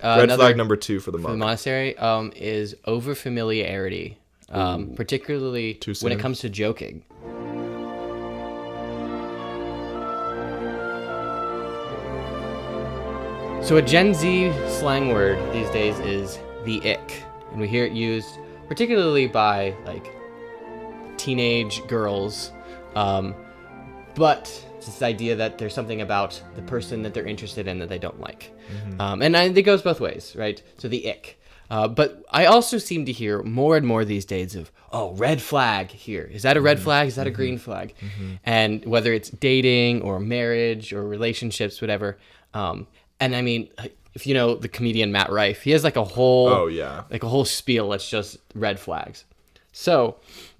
Red flag number 2 for the for the monk. monastery is over familiarity, particularly Too when it soon? comes to joking. So a Gen Z slang word these days is the ick, and we hear it used particularly by like teenage girls, but it's this idea that there's something about the person that they're interested in that they don't like. And it goes both ways, right? So the ick. But I also seem to hear more and more these days of, oh, red flag here. Is that a red flag? Is that a green flag? And whether it's dating or marriage or relationships, whatever. And I mean, if you know the comedian Matt Rife, he has like a whole spiel that's just red flags. So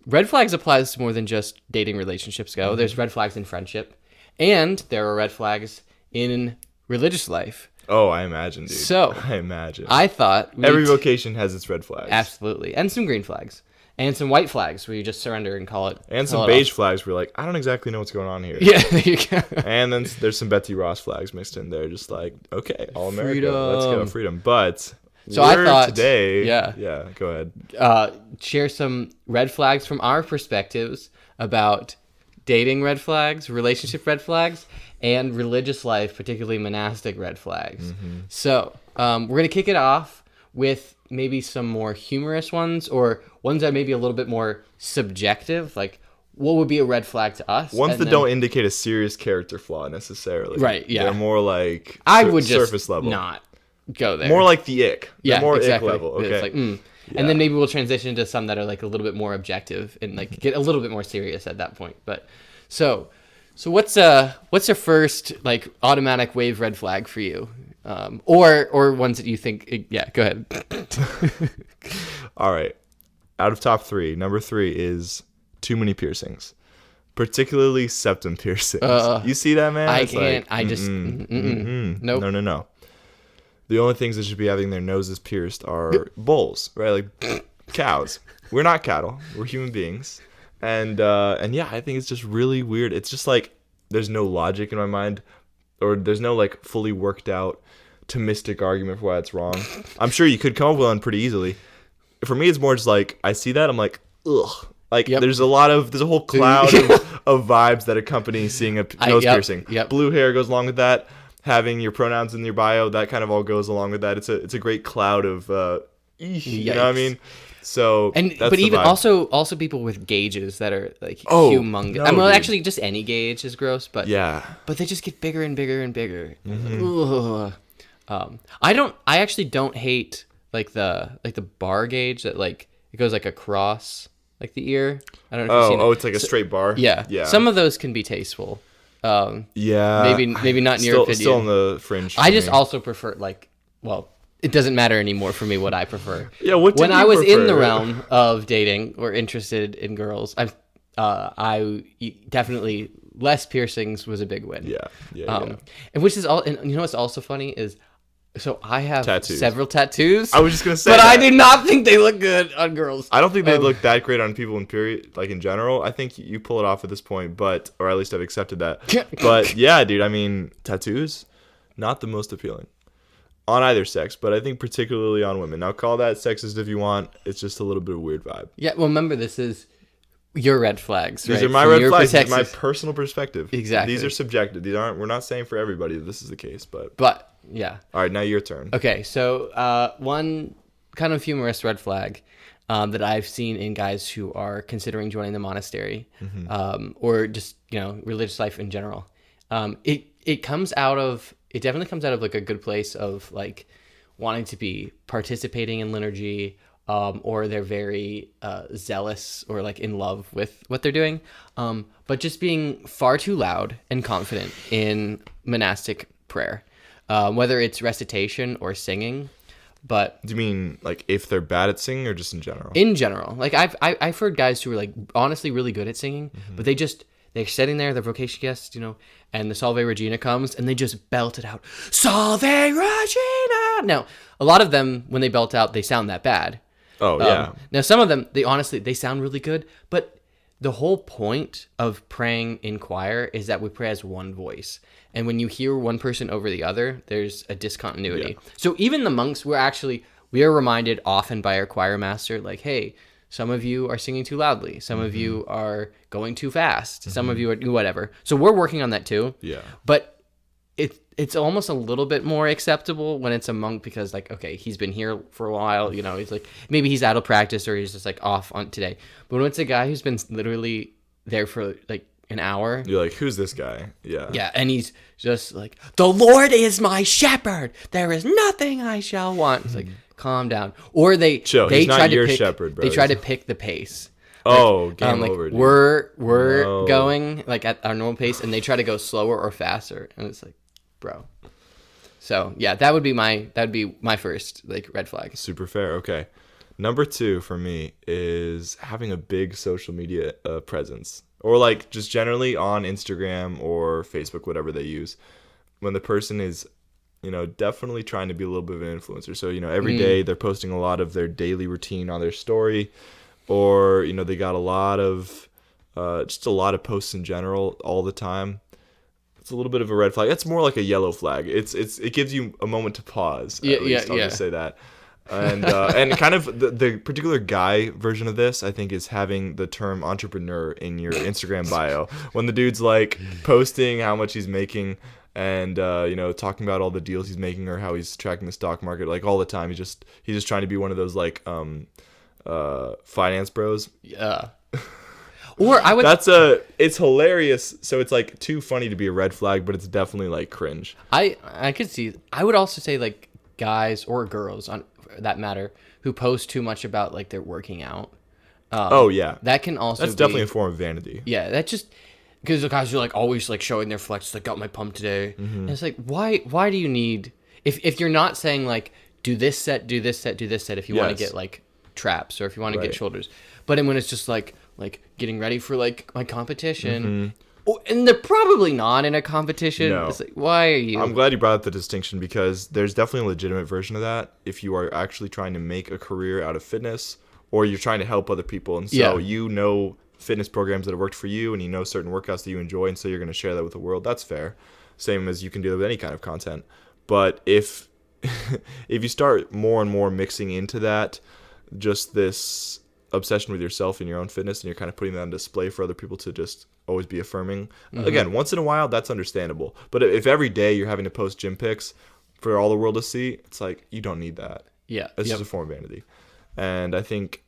red flags applies to more than just dating relationships go. There's red flags in friendship, and there are red flags in religious life. Oh, I imagine, dude. So I imagine. I thought Every vocation has its red flags. absolutely, and some green flags, and some white flags where you just surrender and call it. And some beige flags where you're like, I don't exactly know what's going on here. Yeah, there you go. And then there's some Betsy Ross flags mixed in there, just like, okay, all America, Freedom. let's go, freedom. But So I thought today, yeah, go ahead. Share some red flags from our perspectives about dating red flags, relationship red flags, and religious life, particularly monastic red flags. So we're going to kick it off with maybe some more humorous ones, or ones that may be a little bit more subjective, like what would be a red flag to us? Ones that don't indicate a serious character flaw necessarily. Right, yeah. They're more like I would surface just level. not go there. More like the ick. They're yeah, more exactly. ick level. Okay. It's like, Yeah. And then maybe we'll transition to some that are like a little bit more objective and like get a little bit more serious at that point. But so what's your first like automatic wave red flag for you, or ones that you think? Yeah, go ahead. All right. Out of top 3, number 3 is too many piercings, particularly septum piercings. You see that, man? I It's can't. like, I just nope. No. The only things that should be having their noses pierced are bulls, right? Like cows. We're not cattle. We're human beings. And yeah, I think it's just really weird. It's just like there's no logic in my mind, or there's no like fully worked out Thomistic argument for why it's wrong. I'm sure you could come up with one pretty easily. For me, it's more just like I see that I'm like, ugh. Like there's a whole cloud of vibes that accompany seeing a nose piercing. Blue hair goes along with that. Having your pronouns in your bio, that kind of all goes along with that. It's a great cloud of you know what I mean? So but even vibe. also people with gauges that are like humongous. No, I mean, dude. actually just any gauge is gross, but but they just get bigger and bigger and bigger. I actually don't hate like the bar gauge that like it goes like across like the ear. I don't know if you've seen it. It's like a straight bar. Yeah. Some of those can be tasteful. Maybe not in your opinion. Still on the fringe. I just also prefer it doesn't matter anymore for me what I prefer. Yeah, when I was in the realm of dating or interested in girls, I definitely less piercings was a big win. Yeah. And which is all. And you know what's also funny is, so I have tattoos. Several tattoos. I was just gonna say, but I do not think they look good on girls. I don't think they look that great on people in period, like in general. I think you pull it off at this point, or at least I've accepted that. But yeah, dude, I mean, tattoos, not the most appealing on either sex, but I think particularly on women. Now, call that sexist if you want. It's just a little bit of a weird vibe. Yeah, well, remember, this is your red flags, right? These are my red flags. This is my personal perspective. Exactly. These are subjective. We're not saying for everybody that this is the case, but yeah. All right, now your turn. Okay, so one kind of humorous red flag that I've seen in guys who are considering joining the monastery, or just religious life in general. It definitely comes out of like a good place of like wanting to be participating in liturgy, or they're very zealous or like in love with what they're doing, but just being far too loud and confident in monastic prayer, whether it's recitation or singing. But do you mean like if they're bad at singing, or just in general? In general, like I've heard guys who are like honestly really good at singing, but they're sitting there, they're vocation guests, and the Salve Regina comes, and they just belt it out. Salve Regina! Now, a lot of them, when they belt out, they sound that bad. Oh, yeah. Now, some of them, they sound really good, but the whole point of praying in choir is that we pray as one voice. And when you hear one person over the other, there's a discontinuity. Yeah. So even the monks, we are reminded often by our choir master, like, hey, some of you are singing too loudly. Some of you are going too fast. Some of you are whatever. So we're working on that too. Yeah. But it's almost a little bit more acceptable when it's a monk because, like, okay, he's been here for a while. You know, he's like, maybe he's out of practice or he's just like off on today. But when it's a guy who's been literally there for like an hour. You're like, who's this guy? Yeah. Yeah, and he's just like, the Lord is my shepherd. There is nothing I shall want. It's like, calm down. Or Chill. They He's not try to your pick, shepherd, bro. They try to pick the pace. Oh, game like, over, dude. We're No. going like at our normal pace, and they try to go slower or faster, and it's like, bro. So yeah, that would be my first like red flag. Super fair. Okay. Number 2 for me is having a big social media presence, or like just generally on Instagram or Facebook, whatever they use. When the person is, definitely trying to be a little bit of an influencer. So, every day they're posting a lot of their daily routine on their story, or, they got a lot of, just a lot of posts in general all the time. It's a little bit of a red flag. It's more like a yellow flag. It gives you a moment to pause. At least. I'll just say that. And kind of the particular guy version of this, I think, is having the term entrepreneur in your Instagram bio. When the dude's like posting how much he's making and talking about all the deals he's making or how he's tracking the stock market like all the time. He's just trying to be one of those like finance bros. Yeah. Or I would. It's hilarious. So it's like too funny to be a red flag, but it's definitely like cringe. I could see. I would also say like guys or girls on that matter who post too much about like their working out. Yeah, that can also. That's definitely a form of vanity. Yeah, that just because the guys are like always like showing their flex. Like, got my pump today. And it's like, why do you need if you're not saying like do this set, do this set, do this set if you want to get like traps or if you want to get shoulders, but then when it's just like getting ready for like my competition. And they're probably not in a competition. No. It's like, why are you? I'm glad you brought up the distinction because there's definitely a legitimate version of that if you are actually trying to make a career out of fitness or you're trying to help other people. And so fitness programs that have worked for you and certain workouts that you enjoy and so you're going to share that with the world. That's fair. Same as you can do with any kind of content. But if if you start more and more mixing into that, just this obsession with yourself and your own fitness and you're kind of putting that on display for other people to just always be affirming. Again, once in a while, that's understandable. But if every day you're having to post gym pics for all the world to see, it's like, you don't need that. Yeah. It's just a form of vanity. And I think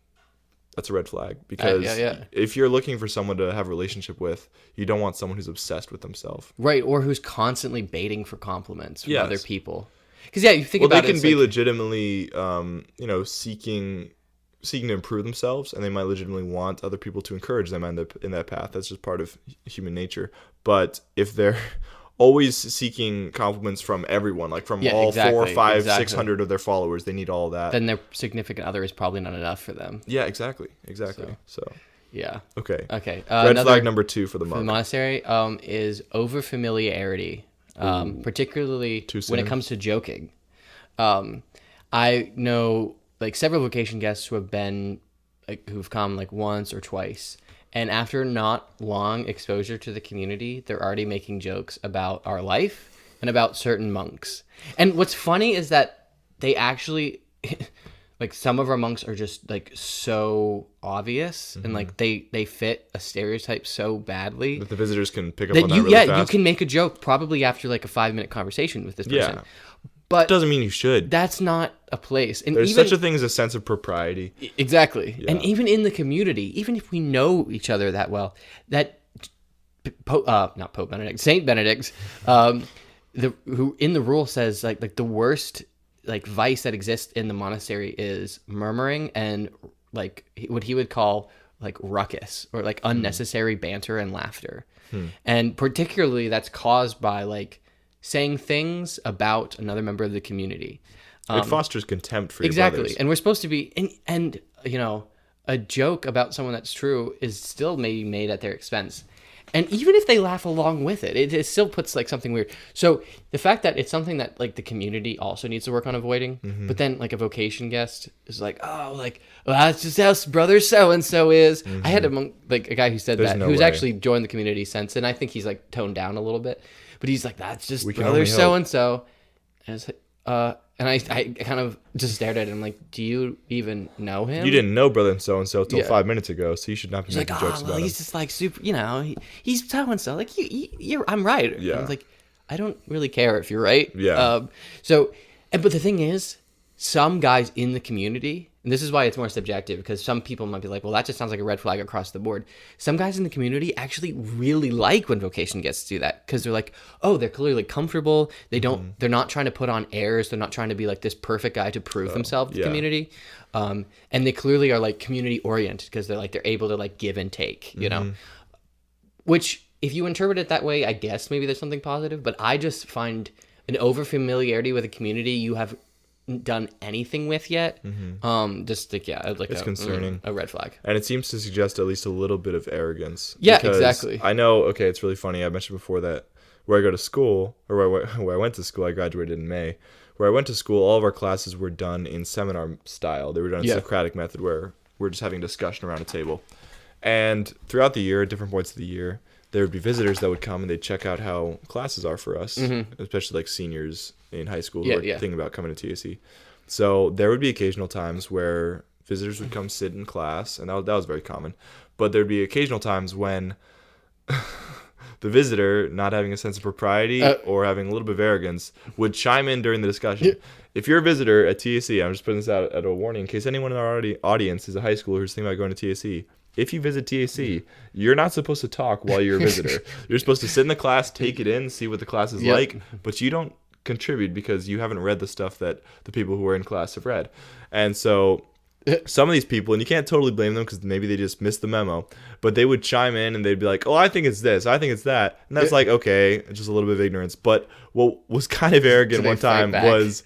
that's a red flag because yeah. if you're looking for someone to have a relationship with, you don't want someone who's obsessed with themselves. Right. Or who's constantly baiting for compliments from other people. Because, you think about it. They can be legitimately, seeking to improve themselves, and they might legitimately want other people to encourage them in that path. That's just part of human nature. But if they're always seeking compliments from everyone, like from all 4, 5, 600 of their followers, they need all that. Then their significant other is probably not enough for them. Yeah, exactly. So yeah. Okay. Red flag number 2 for the monk. For the monastery is overfamiliarity, particularly when it comes to joking. I know like several vocation guests who have been who've come like once or twice, and after not long exposure to the community, they're already making jokes about our life and about certain monks. And what's funny is that they actually like some of our monks are just like so obvious and like they fit a stereotype so badly that the visitors can pick up on that really fast. You can make a joke probably after like a 5-minute conversation with this person. Yeah. But doesn't mean you should. That's not a place. And there's such a thing as a sense of propriety. Exactly. Yeah. And even in the community, even if we know each other that well, that not Pope Benedict, Saint Benedict, who in the rule says like the worst like vice that exists in the monastery is murmuring and like what he would call like ruckus or like unnecessary banter and laughter. And particularly that's caused by like saying things about another member of the community. It fosters contempt for your brothers. And we're supposed to be, and a joke about someone that's true is still maybe made at their expense. And even if they laugh along with it, it still puts like something weird. So the fact that it's something that like the community also needs to work on avoiding, but then like a vocation guest is like, oh, like, well, that's just how brother so and so is. I had a guy who said There's that, no who's way. actually joined the community since, and I think he's like toned down a little bit, but he's like, that's just We can brother only so hope. and so. And it's like, and I kind of just stared at him like, do you even know him? You didn't know brother so-and-so till Yeah. 5 minutes ago, so you should not be He's like, making oh, jokes well, about him. he's just like super, he's so and so. Like, I'm right. Yeah. I was like, I don't really care if you're right. Yeah. But the thing is, some guys in the community, and this is why it's more subjective, because some people might be like, well, that just sounds like a red flag across the board. Some guys in the community actually really like when vocation guests do that, because they're like, oh, they're clearly comfortable. They're not trying to put on airs. They're not trying to be like this perfect guy to prove themselves to the yeah. community. And they clearly are like community oriented, because they're able to like give and take, you know, which if you interpret it that way, I guess maybe there's something positive, but I just find an over familiarity with a community you have done anything with yet, just like It's concerning. a red flag. And it seems to suggest at least a little bit of arrogance. Yeah, because exactly. I know, okay, it's really funny. I mentioned before that where I go to school, or where I went to school, I graduated in May. Where I went to school, all of our classes were done in seminar style. They were done in Socratic method, where we're just having a discussion around a table. And throughout the year, at different points of the year, there would be visitors that would come and they'd check out how classes are for us, especially like seniors in high school who are thinking about coming to TSE. So there would be occasional times where visitors would come sit in class, and that was very common. But there'd be occasional times when the visitor, not having a sense of propriety or having a little bit of arrogance, would chime in during the discussion. If you're a visitor at TSE, I'm just putting this out at a warning in case anyone in our audience is a high schooler who's thinking about going to TSE. If you visit TSE, you're not supposed to talk while you're a visitor. You're supposed to sit in the class, take it in, see what the class is like, but you don't contribute because you haven't read the stuff that the people who are in class have read. And so some of these people, and you can't totally blame them because maybe they just missed the memo, but they would chime in and they'd be like, oh, I think it's this, I think it's that. And that's like, okay, it's just a little bit of ignorance. But what was kind of arrogant one time was,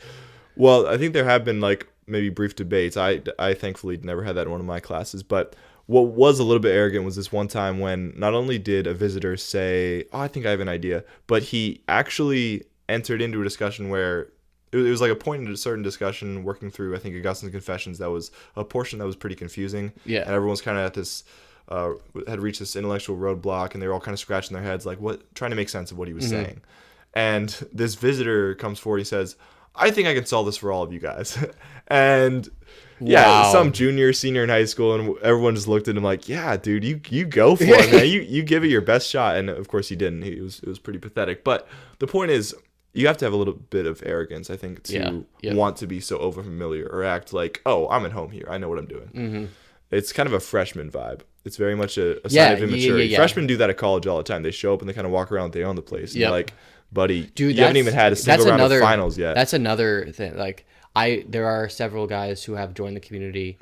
well, I think there have been like maybe brief debates. I thankfully never had that in one of my classes, but what was a little bit arrogant was this one time when not only did a visitor say, oh, I think I have an idea, but he actually entered into a discussion where it was like a point in a certain discussion working through, I think, Augustine's Confessions. That was a portion that was pretty confusing. Yeah. And everyone was kind of at this, had reached this intellectual roadblock, and they were all kind of scratching their heads, like, trying to make sense of what he was saying. And this visitor comes forward, he says, I think I can solve this for all of you guys. And yeah, some junior, senior in high school, and everyone just looked at him like, yeah, dude, you go for it, man. You give it your best shot. And of course he didn't. It was pretty pathetic. But the point is, you have to have a little bit of arrogance, I think, to want to be so overfamiliar or act like, oh, I'm at home here. I know what I'm doing. It's kind of a freshman vibe. It's very much a sign of immaturity. Freshmen do that at college all the time. They show up and they kind of walk around, they own the place. And you're like, buddy, dude, you haven't even had a single round of finals yet. That's another thing. Like, there are several guys who have joined the community,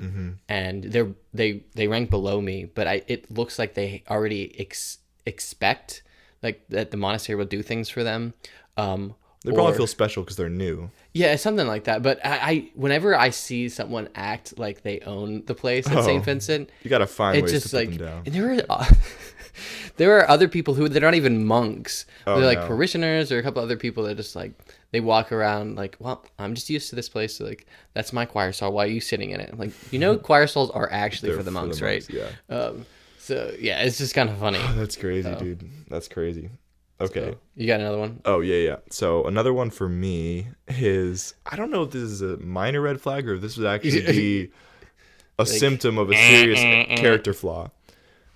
and they rank below me, but it looks like they already expect like that the monastery will do things for them. They probably feel special because they're new. Yeah, something like that. But I whenever I see someone act like they own the place at St. Vincent, you gotta find ways just to put them down. And there are other people who they're not even monks. They're like parishioners, or a couple other people that just like they walk around like, well, I'm just used to this place. So, like, that's my choir stall. Why are you sitting in it? I'm like, choir stalls are actually for the monks, right? Yeah. So yeah, it's just kind of funny. That's crazy, dude. That's crazy. Okay. So, you got another one? Oh, yeah. So another one for me is, I don't know if this is a minor red flag or if this would actually be a symptom of a serious character flaw.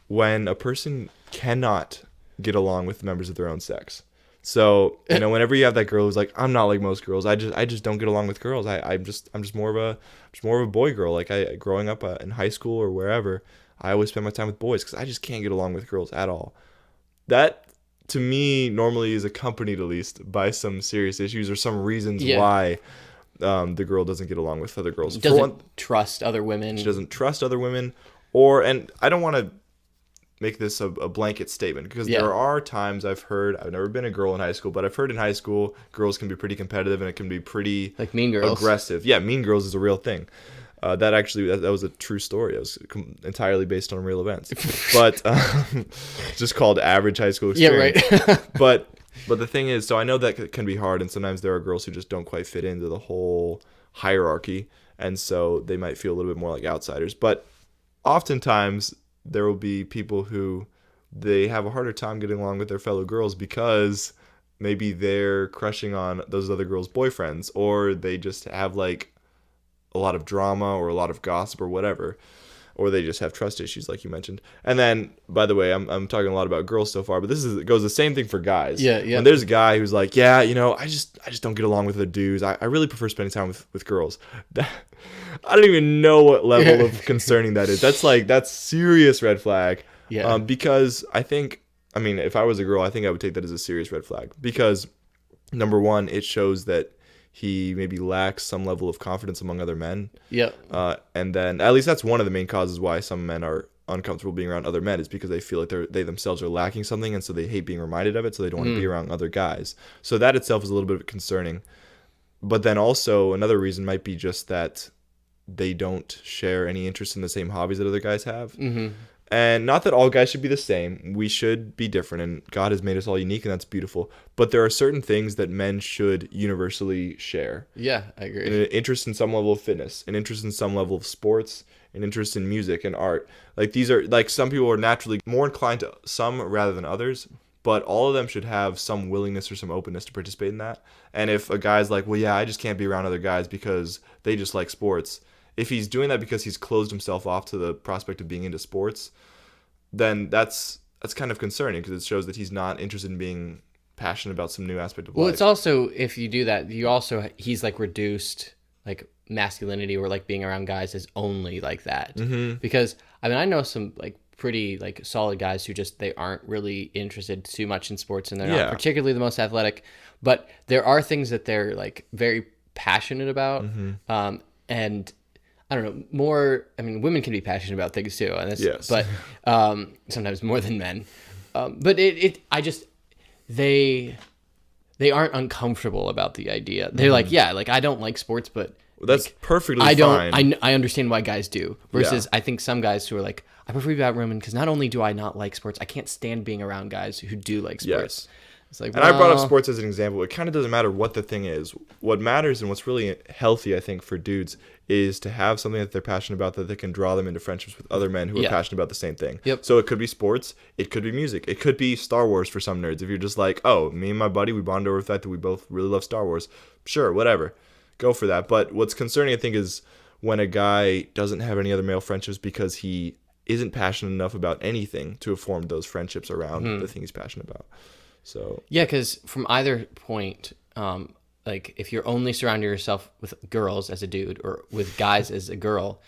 When a person cannot get along with members of their own sex. So, whenever you have that girl who's like, I'm not like most girls. I just don't get along with girls. I'm just more of a boy girl. Like growing up in high school or wherever, I always spend my time with boys because I just can't get along with girls at all. That, to me, normally is accompanied at least by some serious issues or some reasons why the girl doesn't get along with other girls. Doesn't trust other women. She doesn't trust other women. And I don't want to make this a blanket statement because there are times I've never been a girl in high school, but I've heard in high school girls can be pretty competitive and it can be pretty like Mean Girls. aggressive. Yeah, Mean Girls is a real thing. That was a true story. It was entirely based on real events, but just called average high school experience. Yeah, right. But the thing is, so I know that can be hard, and sometimes there are girls who just don't quite fit into the whole hierarchy, and so they might feel a little bit more like outsiders. But oftentimes there will be people who they have a harder time getting along with their fellow girls because maybe they're crushing on those other girls' boyfriends, or they just have like a lot of drama or a lot of gossip or whatever, or they just have trust issues like you mentioned. And then, by the way, I'm talking a lot about girls so far, but it goes the same thing for guys. Yeah. When there's a guy who's like, yeah, I just don't get along with the dudes. I really prefer spending time with girls. I don't even know what level of concerning that is. That's serious red flag. Yeah. Because if I was a girl, I think I would take that as a serious red flag, because number one, it shows that he maybe lacks some level of confidence among other men. Yeah. And then at least that's one of the main causes why some men are uncomfortable being around other men, is because they feel like they themselves are lacking something, and so they hate being reminded of it, so they don't want to be around other guys. So that itself is a little bit concerning. But then also another reason might be just that they don't share any interest in the same hobbies that other guys have. Mm-hmm. And not that all guys should be the same. We should be different, and God has made us all unique, and that's beautiful. But there are certain things that men should universally share. Yeah, I agree. An interest in some level of fitness, an interest in some level of sports, an interest in music and art. Like, these are, like, some people are naturally more inclined to some rather than others, but all of them should have some willingness or some openness to participate in that. And if a guy's like, well, yeah, I just can't be around other guys because they just like sports, if he's doing that because he's closed himself off to the prospect of being into sports, then that's kind of concerning, because it shows that he's not interested in being passionate about some new aspect of life. Well, it's also, if you do that, he's like reduced like masculinity, or like being around guys is only like that. Mm-hmm. Because I know some like pretty like solid guys who just, they aren't really interested too much in sports, and they're not particularly the most athletic, but there are things that they're like very passionate about. Mm-hmm. And I don't know, women can be passionate about things too, and yes. But sometimes more than men. But they aren't uncomfortable about the idea. They're like, yeah, like, I don't like sports, but that's like, perfectly fine. I understand why guys do. Versus, I think some guys who are like, I prefer to be around women because not only do I not like sports, I can't stand being around guys who do like sports. Yes. It's like, and I brought up sports as an example. It kind of doesn't matter what the thing is. What matters, and what's really healthy, I think, for dudes, is to have something that they're passionate about that can draw them into friendships with other men who are passionate about the same thing. Yep. So it could be sports. It could be music. It could be Star Wars for some nerds. If you're just like, oh, me and my buddy, we bond over the fact that we both really love Star Wars. Sure, whatever. Go for that. But what's concerning, I think, is when a guy doesn't have any other male friendships because he isn't passionate enough about anything to have formed those friendships around the thing he's passionate about. So yeah, because from either point, like if you're only surrounding yourself with girls as a dude or with guys as a girl,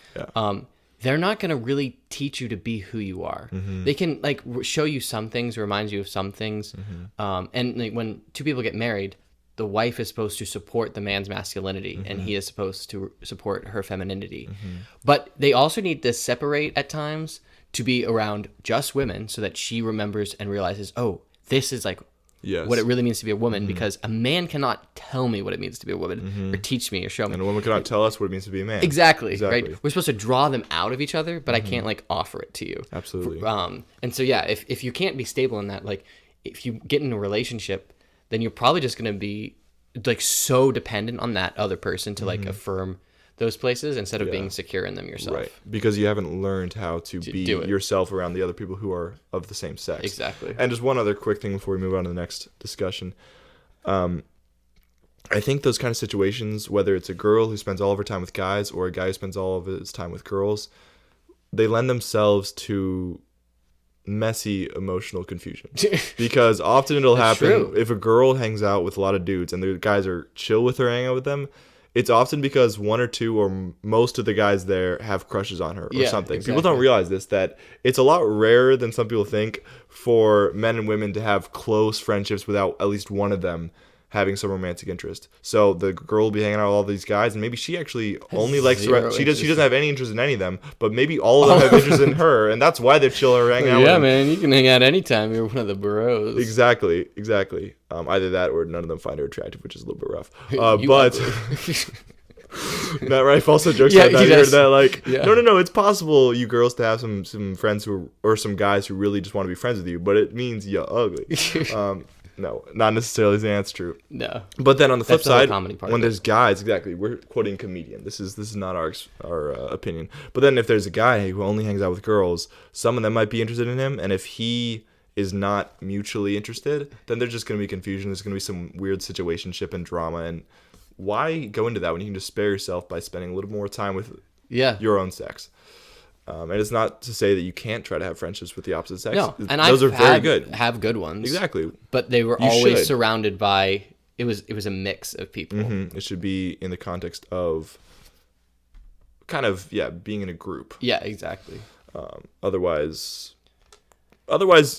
they're not going to really teach you to be who you are. Mm-hmm. They can like show you some things, remind you of some things. Mm-hmm. And like, when two people get married, the wife is supposed to support the man's masculinity, and he is supposed to support her femininity. Mm-hmm. But they also need to separate at times to be around just women, so that she remembers and realizes, oh, this is like what it really means to be a woman, because a man cannot tell me what it means to be a woman, or teach me or show me. And a woman cannot tell us what it means to be a man. Exactly. Right? We're supposed to draw them out of each other, but I can't like offer it to you. Absolutely. And so yeah, if you can't be stable in that, like if you get in a relationship, then you're probably just going to be like so dependent on that other person to like affirm those places instead of being secure in them yourself. Right. Because you haven't learned how to be yourself around the other people who are of the same sex. Exactly. And just one other quick thing before we move on to the next discussion. I think those kind of situations, whether it's a girl who spends all of her time with guys or a guy who spends all of his time with girls, they lend themselves to messy emotional confusion. Because often it'll happen if a girl hangs out with a lot of dudes and the guys are chill with her hanging out with them, it's often because one or two or most of the guys there have crushes on her or something. Exactly. People don't realize this, that it's a lot rarer than some people think for men and women to have close friendships without at least one of them having some romantic interest. So the girl will be hanging out with all these guys, and maybe she actually only likes she doesn't have any interest in any of them, but maybe all of them have interest in her, and that's why they're chill or hanging out with them. Man, you can hang out anytime. You're one of the bros. Exactly. Either that or none of them find her attractive, which is a little bit rough. Matt Rife also jokes Yeah, about that. he You heard does. that, like, Yeah. no, it's possible you girls to have some friends or some guys who really just want to be friends with you, but it means you're ugly. No, not necessarily saying that's true. No. But then on the flip That's the whole side, comedy part when of it. there's guys, exactly, we're quoting comedian. This is not our opinion. But then if there's a guy who only hangs out with girls, some of them might be interested in him, and if he is not mutually interested, then there's just going to be confusion. There's going to be some weird situationship and drama, and why go into that when you can just spare yourself by spending a little more time with Yeah. your own sex? And it's not to say that you can't try to have friendships with the opposite sex. No, and those are very good. Have good ones. Exactly. But they were You always should. surrounded by. It was a mix of people. It should be in the context of kind of being in a group. Yeah, exactly. Otherwise,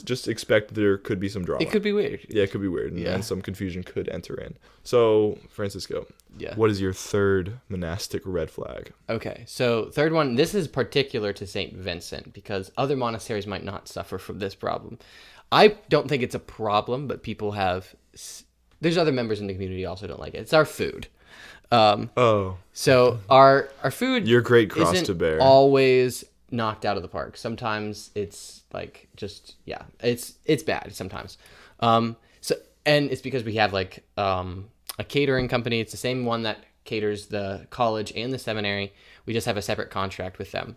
just expect there could be some drama. It could be weird. Yeah, it could be weird, and some confusion could enter in. So, Francisco, what is your third monastic red flag? Okay, so third one. This is particular to Saint Vincent because other monasteries might not suffer from this problem. I don't think it's a problem, but people have. There's other members in the community also don't like it. It's our food. So our food. Your great cross isn't to bear. Always knocked out of the park. Sometimes it's like just it's bad sometimes. And it's because we have like a catering company. It's the same one that caters the college and the seminary. We just have a separate contract with them.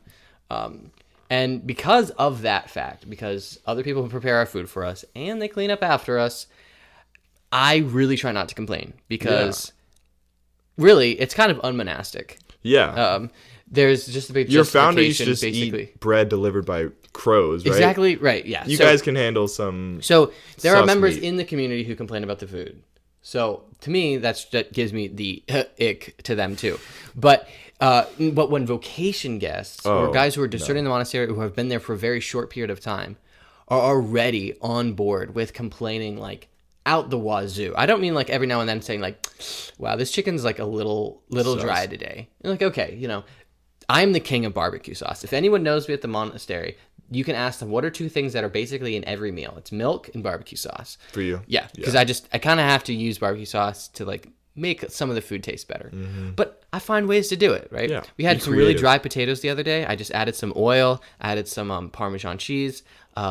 And because of that fact, because other people prepare our food for us and they clean up after us, I really try not to complain because really it's kind of unmonastic. Yeah. There's just a big Your founder used to justification, just basically. eat bread delivered by crows, right? Exactly right. Yeah. You guys can handle some. So there are sus members meat. in the community who complain about the food. So to me, that gives me the ick to them too. But when vocation guests or guys who are discerning the monastery who have been there for a very short period of time are already on board with complaining like out the wazoo. I don't mean like every now and then saying like, "Wow, this chicken's like a little dry today." You're like, okay, I'm the king of barbecue sauce. If anyone knows me at the monastery, you can ask them what are two things that are basically in every meal. It's milk and barbecue sauce. For you. Yeah, because I kind of have to use barbecue sauce to like make some of the food taste better. But I find ways to do it, right? Yeah, We had be some really creative. dry potatoes the other day. I just added some oil, added some Parmesan cheese,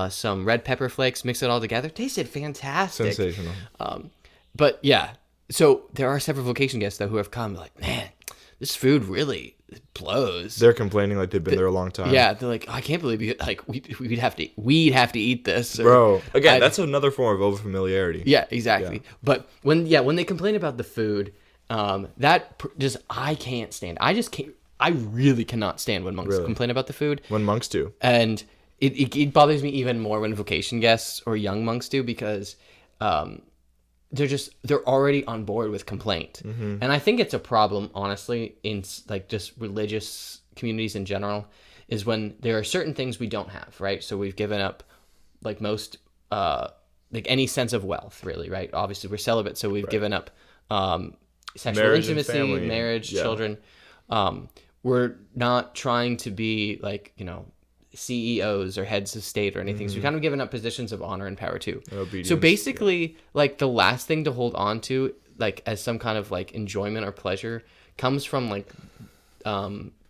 some red pepper flakes, mixed it all together. Tasted fantastic. Sensational. But yeah, so there are several vocation guests though who have come like, man, this food really blows. They're complaining like they've been there a long time. Yeah, they're like, I can't believe we'd have to eat this, or, Bro, again, that's another form of overfamiliarity. yeah, exactly. Yeah. But when they complain about the food, I can't stand. I really cannot stand when monks complain about the food. When monks do. And it bothers me even more when vocation guests or young monks do because they're already on board with complaint. And I think it's a problem, honestly, in like just religious communities in general, is when there are certain things we don't have, right? So we've given up like most like any sense of wealth, really, right? Obviously we're celibate, so we've given up sexual Marriage and intimacy, family, marriage, children. We're not trying to be like, CEOs or heads of state or anything. So we've kind of given up positions of honor and power too. Obedience, So basically, like the last thing to hold on to, like as some kind of like enjoyment or pleasure, comes from like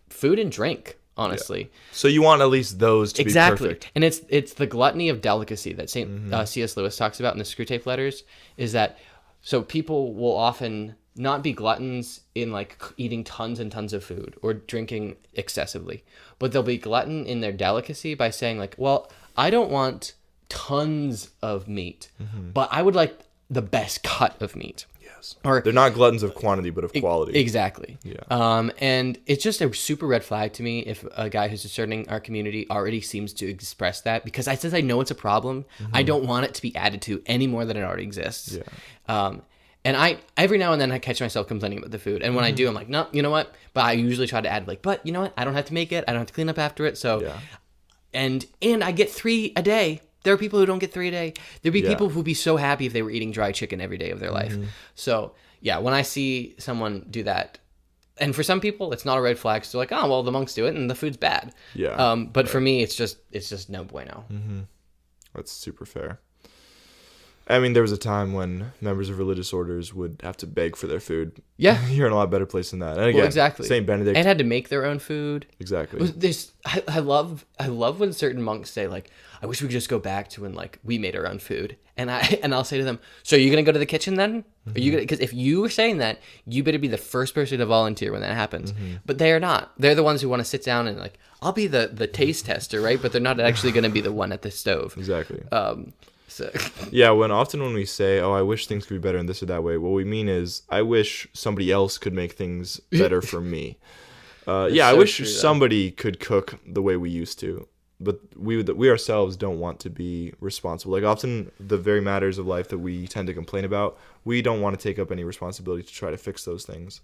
food and drink. Honestly, So you want at least those to be perfect. and it's the gluttony of delicacy that Saint C.S. Lewis talks about in the Screwtape Letters. Is that so? People will often not be gluttons in like eating tons and tons of food or drinking excessively, but they'll be glutton in their delicacy by saying like, well, I don't want tons of meat, but I would like the best cut of meat. Yes. Or They're not gluttons of quantity, but of quality. Exactly. Yeah. And it's just a super red flag to me if a guy who's discerning our community already seems to express that, because since I know it's a problem, I don't want it to be added to any more than it already exists. Yeah. And I every now and then I catch myself complaining about the food, and when I do, I'm like, no, you know what? But I usually try to add like, but you know what? I don't have to make it. I don't have to clean up after it. So, and I get 3 a day. There are people who don't get 3 a day. There'd be people who'd be so happy if they were eating dry chicken every day of their life. So yeah, when I see someone do that, and for some people it's not a red flag. So like, oh well, the monks do it and the food's bad. Yeah. But for me, it's just no bueno. That's super fair. I mean, there was a time when members of religious orders would have to beg for their food. Yeah. You're in a lot better place than that. And again, Well, exactly. Saint Benedict. And had to make their own food. Exactly. I love when certain monks say like, I wish we could just go back to when like we made our own food. And I'll say to them, so are you gonna go to the kitchen then? Are you gonna? Because if you were saying that, you better be the first person to volunteer when that happens. But they are not. They're the ones who want to sit down and like, I'll be the taste tester, right? But they're not actually gonna be the one at the stove. Exactly. So Yeah, when we say, "Oh, I wish things could be better in this or that way," what we mean is, I wish somebody else could make things better for me. Yeah, I so wish true, though. somebody could cook the way we used to, but we ourselves don't want to be responsible. Like often, the very matters of life that we tend to complain about, we don't want to take up any responsibility to try to fix those things.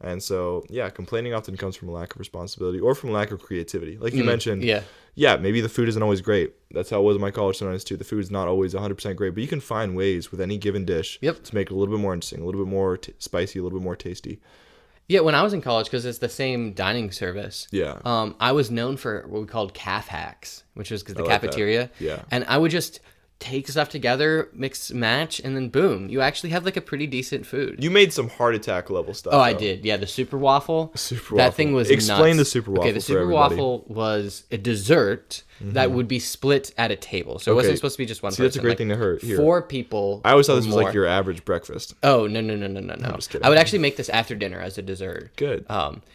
And so, yeah, complaining often comes from a lack of responsibility or from a lack of creativity. Like you mentioned, yeah, maybe the food isn't always great. That's how it was in my college sometimes too. The food is not always 100% great, but you can find ways with any given dish to make it a little bit more interesting, a little bit more spicy, a little bit more tasty. yeah, when I was in college, because it's the same dining service. Yeah. I was known for what we called calf hacks, which was the like cafeteria. that. Yeah. And I would just take stuff together, mix, match, and then boom, you actually have like a pretty decent food. You made some heart attack level stuff. Oh, I though. did. Yeah, the super waffle. Super That waffle. thing was Explain nuts. the super waffle Okay, the for super everybody. waffle was a dessert that would be split at a table. So it wasn't supposed to be just one person. That's a great thing to hear. 4 people. I always thought or this was more. like your average breakfast. Oh, no. just kidding. I would actually make this after dinner as a dessert. Good.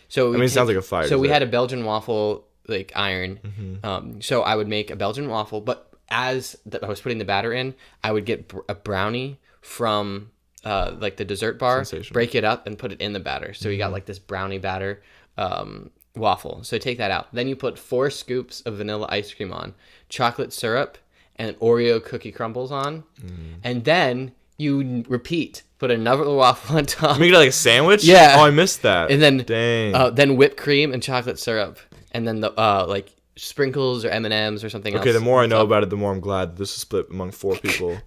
So it sounds like a fire So we dessert. had a Belgian waffle like iron. So I would make a Belgian waffle, but as I was putting the batter in, I would get a brownie from like the dessert bar, Sensational. break it up, and put it in the batter. So you got like this brownie batter waffle. So take that out. Then you put 4 scoops of vanilla ice cream on, chocolate syrup, and Oreo cookie crumbles on, and then you repeat. Put another waffle on top. Make it like a sandwich? Yeah. Oh, I missed that. And then Dang. whipped cream and chocolate syrup, and then the like sprinkles or M&Ms or something else. Okay, the more I know about it, the more I'm glad that this is split among 4 people.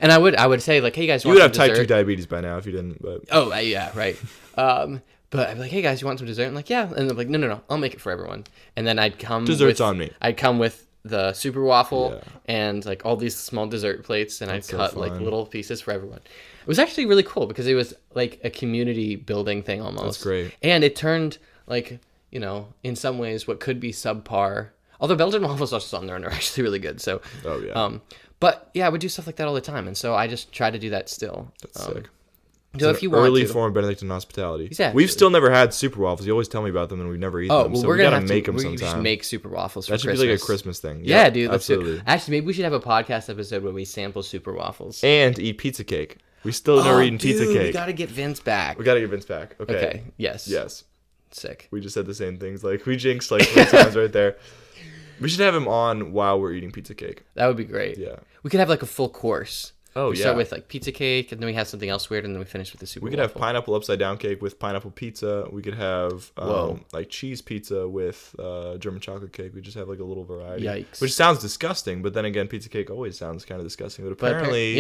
And I would say like, hey guys, You want would have some type 2 dessert? diabetes by now if you didn't. But Oh yeah, right. But I'd be like, hey guys, you want some dessert? I'm like, yeah. And they're like, no, I'll make it for everyone. And then I'd come. Dessert's on me. I'd come with the super waffle and like all these small dessert plates, and That's I'd so cut like fun. little pieces for everyone. It was actually really cool because it was like a community building thing almost. That's great. And it turned like, you know, in some ways what could be subpar. Although Belgian waffle sauce on there and are actually really good. So, Oh, yeah. but yeah, I would do stuff like that all the time, and so I just try to do that still. That's sick. So if you want early to, form of Benedictine hospitality. Exactly. We've still never had super waffles. You always tell me about them, and we've never eaten them. well, So we're we gonna gotta have make to, them we should sometime. make super waffles. That for should Christmas. be like a Christmas thing. Yeah, dude. Let's do absolutely. it. Actually, maybe we should have a podcast episode where we sample super waffles. And eat pizza cake. We still never eaten pizza dude, cake. We gotta get Vince back. We gotta get Vince back. Okay. Okay. Yes. Yes. Sick. We just said the same things. Like we jinxed like 3 times right there. We should have him on while we're eating pizza cake. That would be great. Yeah. We could have like a full course. Oh, we yeah. start with like pizza cake, and then we have something else weird, and then we finish with the super. We could have waffle. pineapple upside down cake with pineapple pizza. We could have Whoa. like cheese pizza with German chocolate cake. We just have like a little variety. Yikes. Which sounds disgusting, but then again, pizza cake always sounds kind of disgusting. But apparently,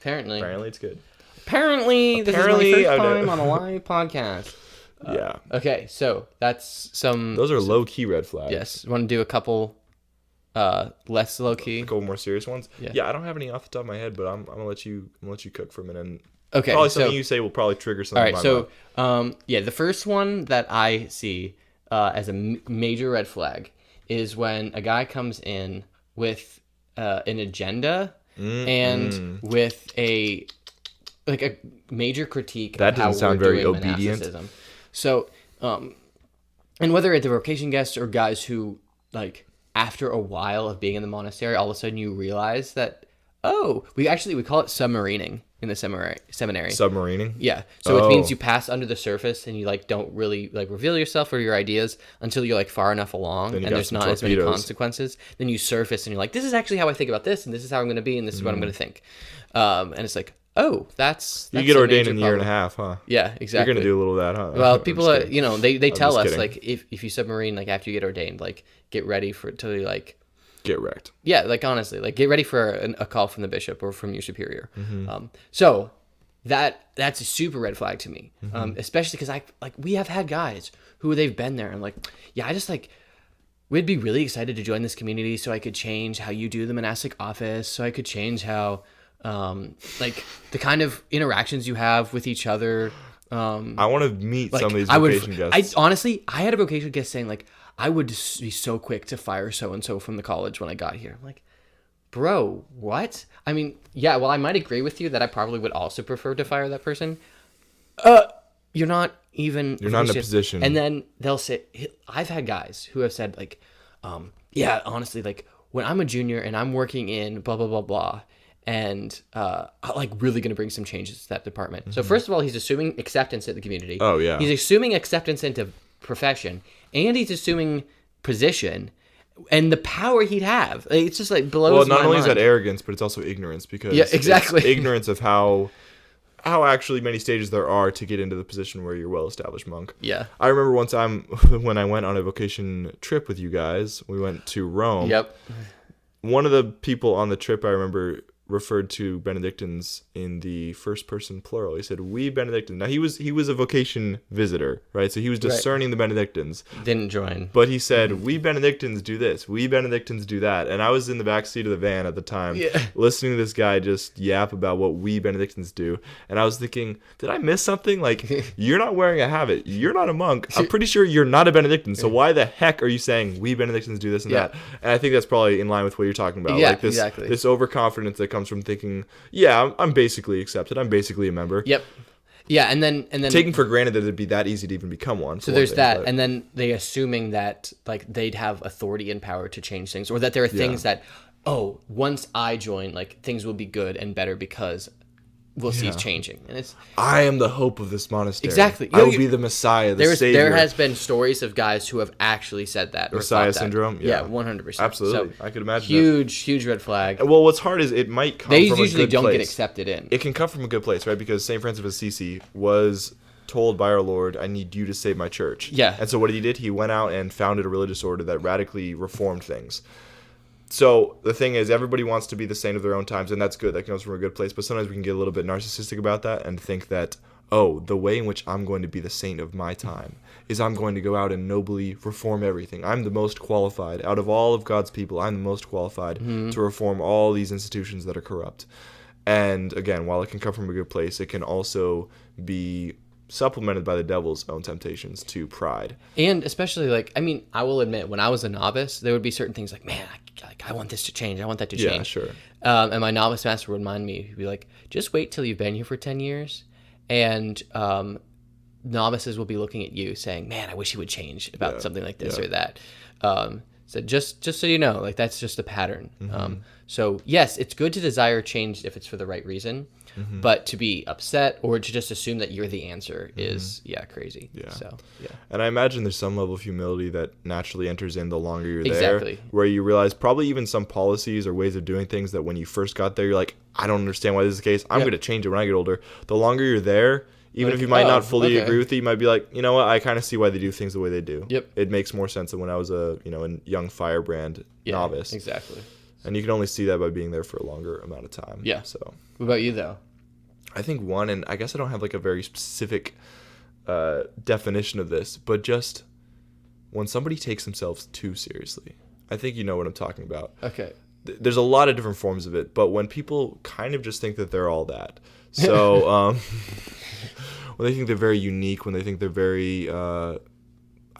Apparently, apparently it's good. this is Apparently, my first I time know. on a live podcast. Yeah. Okay, so that's some. Those are low key red flags. Yes, want to do a couple, less low key. A couple more serious ones. Yeah. I don't have any off the top of my head, but I'm gonna let you cook for a minute. And Okay, probably so something you say will probably trigger something. all in right, my so mind. the first one that I see as a major red flag is when a guy comes in with an agenda and with a major critique. That of how doesn't sound we're very doing obedient. monasticism. So, and whether it's the vocation guests or guys who like after a while of being in the monastery, all of a sudden you realize that we call it submarining in the seminary. Submarining. Yeah. So it means Oh. you pass under the surface and you like don't really like reveal yourself or your ideas until you're like far enough along Then you and got there's some not as many torpedoes. consequences. Then you surface and you're like, this is actually how I think about this, and this is how I'm going to be, and this is what I'm going to think. And it's like, that's You get a ordained major in a year and a problem. half, huh? Yeah, exactly. You're gonna do a little of that, huh? Well, I'm people just are, kidding. you know, they tell just us kidding. like if you submarine like after you get ordained, like get ready for till you like. Get wrecked. Yeah, like honestly, like get ready for a call from the bishop or from your superior. Mm-hmm. So that's a super red flag to me, especially because we have had guys who they've been there and like, yeah, I just like we'd be really excited to join this community so I could change how you do the monastic office, so I could change how like the kind of interactions you have with each other. I want to meet Like some of these I would, vocation guests. I had a vocation guest saying like, I would just be so quick to fire so and so from the college when I got here. I'm like, bro, what? I mean, yeah, well, I might agree with you that I probably would also prefer to fire that person. You're not even. You're not in a position. And then they'll say, I've had guys who have said like, yeah, honestly, like when I'm a junior and I'm working in blah blah blah blah, and I'm like really gonna bring some changes to that department. So first of all, he's assuming acceptance in the community. Oh, yeah. He's assuming acceptance into profession, and he's assuming position. And the power he'd have, it's just like blows my mind. Well, not only is that arrogance, but it's also ignorance, because exactly. it's ignorance of how actually many stages there are to get into the position where you're a well-established monk. Yeah. I remember one time when I went on a vocation trip with you guys, we went to Rome. Yep. One of the people on the trip, I remember, referred to Benedictines in the first person plural. He said, "We Benedictines." Now he was a vocation visitor, right? So he was discerning the Benedictines. Didn't join. But he said, "We Benedictines do this. We Benedictines do that." And I was in the back seat of the van at the time, listening to this guy just yap about what we Benedictines do. And I was thinking, did I miss something? Like, you're not wearing a habit. You're not a monk. I'm pretty sure you're not a Benedictine. So why the heck are you saying we Benedictines do this and that? And I think that's probably in line with what you're talking about. Yeah, like this, exactly. This overconfidence that comes from thinking, yeah, I'm basically accepted. I'm basically a member. Yep. Yeah, and then taking for granted that it'd be that easy to even become one. So there's that, and then they assuming that like they'd have authority and power to change things, or that there are things that, oh, once I join, like things will be good and better because we'll see it's changing. And it's I am the hope of this monastery. Exactly. I will be the Messiah, the Savior. There has been stories of guys who have actually said that. Messiah syndrome? Yeah, 100%. Absolutely. So, I could imagine huge red flag. Well, what's hard is it might come from a good place. They usually don't get accepted in. It can come from a good place, right? Because St. Francis of Assisi was told by our Lord, "I need you to save my church." Yeah. And so what he did, he went out and founded a religious order that radically reformed things. So the thing is, everybody wants to be the saint of their own times, and that's good. That comes from a good place. But sometimes we can get a little bit narcissistic about that and think that, oh, the way in which I'm going to be the saint of my time is I'm going to go out and nobly reform everything. I'm the most qualified. Out of all of God's people, I'm the most qualified to reform all these institutions that are corrupt. And again, while it can come from a good place, it can also be supplemented by the devil's own temptations to pride. And especially, like, I mean, I will admit, when I was a novice, there would be certain things like, man, I want this to change. I want that to change. Yeah, sure. And my novice master would remind me, he'd be like, just wait till you've been here for 10 years. And novices will be looking at you saying, man, I wish he would change about something like this or that. So just so you know, like, that's just a pattern. So yes, it's good to desire change if it's for the right reason. But to be upset or to just assume that you're the answer is crazy. Yeah. So and I imagine there's some level of humility that naturally enters in the longer you're exactly. there, where you realize probably even some policies or ways of doing things that when you first got there, you're like, I don't understand why this is the case. I'm going to change it when I get older. The longer you're there, even if you might not fully agree with it, you might be like, you know what, I kind of see why they do things the way they do. Yep. It makes more sense than when I was a young firebrand novice. Exactly. And you can only see that by being there for a longer amount of time. Yeah. So what about you though? I think one, and I guess I don't have like a very specific definition of this, but just when somebody takes themselves too seriously. I think you know what I'm talking about. Okay. There's a lot of different forms of it, but when people kind of just think that they're all that. So when they think they're very unique, when they think they're very, I